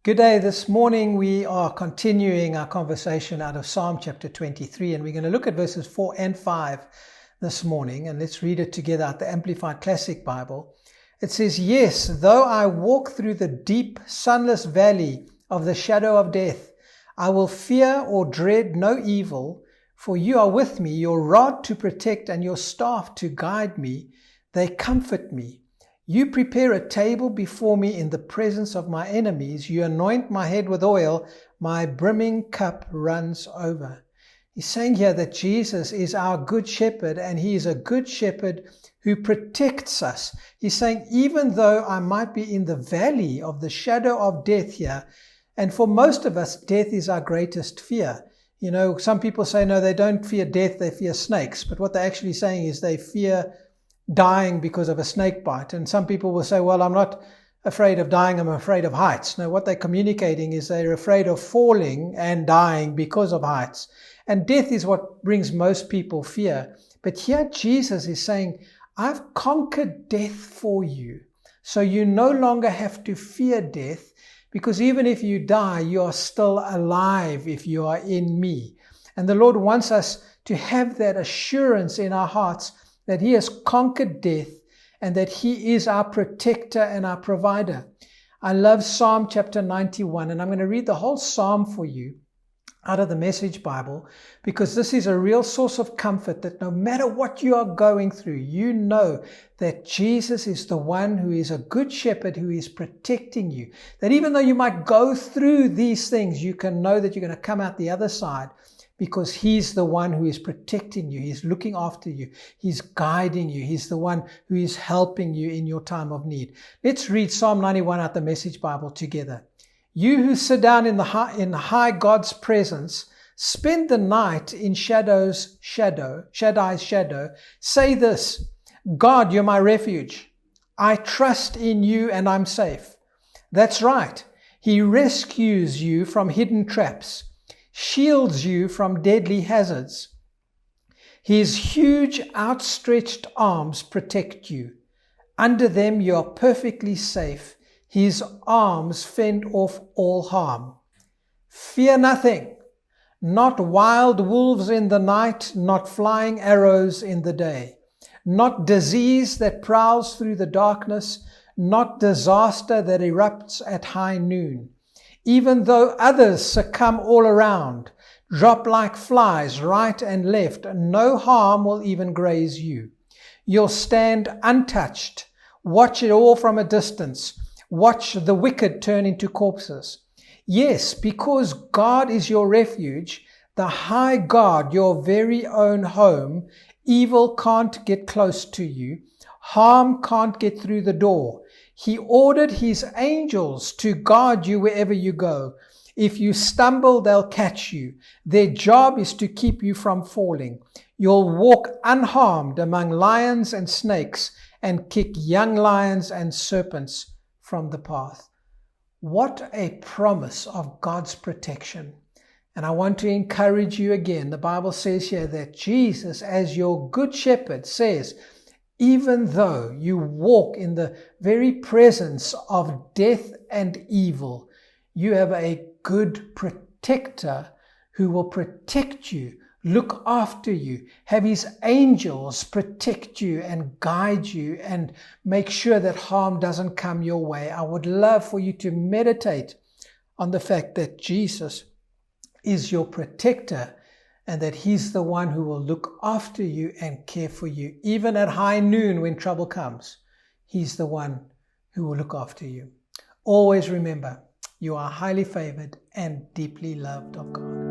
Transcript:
Good day. This morning we are continuing our conversation out of Psalm chapter 23, and we're going to look at verses 4 and 5 this morning, and let's read it together out the Amplified Classic Bible. It says, "Yes, though I walk through the deep, sunless valley of the shadow of death, I will fear or dread no evil, for you are with me, your rod to protect and your staff to guide me, they comfort me. You prepare a table before me in the presence of my enemies. You anoint my head with oil. My brimming cup runs over." He's saying here that Jesus is our good shepherd, and he is a good shepherd who protects us. He's saying, even though I might be in the valley of the shadow of death here, and for most of us, death is our greatest fear. You know, some people say, no, they don't fear death, they fear snakes. But what they're actually saying is they fear dying because of a snake bite. And some people will say, well, I'm not afraid of dying, I'm afraid of heights. No, what they're communicating is they're afraid of falling and dying because of heights. And death is what brings most people fear. But here Jesus is saying, I've conquered death for you. So you no longer have to fear death, because even if you die, you are still alive if you are in me. And the Lord wants us to have that assurance in our hearts that he has conquered death and that he is our protector and our provider. I love Psalm chapter 91, and I'm going to read the whole psalm for you out of the Message Bible, because this is a real source of comfort that no matter what you are going through, you know that Jesus is the one who is a good shepherd who is protecting you. That even though you might go through these things, you can know that you're going to come out the other side, because he's the one who is protecting you. He's looking after you. He's guiding you. He's the one who is helping you in your time of need. Let's read Psalm 91 out the Message Bible together. You who sit down in high God's presence, spend the night in Shaddai's shadow, say this: God, you're my refuge. I trust in you and I'm safe. That's right. He rescues you from hidden traps, shields you from deadly hazards. His huge outstretched arms protect you. Under them you are perfectly safe. His arms fend off all harm. Fear nothing, not wild wolves in the night, not flying arrows in the day, not disease that prowls through the darkness, not disaster that erupts at high noon. Even though others succumb all around, drop like flies right and left, no harm will even graze you. You'll stand untouched. Watch it all from a distance. Watch the wicked turn into corpses. Yes, because God is your refuge, the high God, your very own home, evil can't get close to you. Harm can't get through the door. He ordered his angels to guard you wherever you go. If you stumble, they'll catch you. Their job is to keep you from falling. You'll walk unharmed among lions and snakes and kick young lions and serpents from the path. What a promise of God's protection. And I want to encourage you again. The Bible says here that Jesus, as your good shepherd, says, even though you walk in the very presence of death and evil, you have a good protector who will protect you, look after you, have his angels protect you and guide you and make sure that harm doesn't come your way. I would love for you to meditate on the fact that Jesus is your protector and that he's the one who will look after you and care for you. Even at high noon when trouble comes, he's the one who will look after you. Always remember, you are highly favored and deeply loved of God.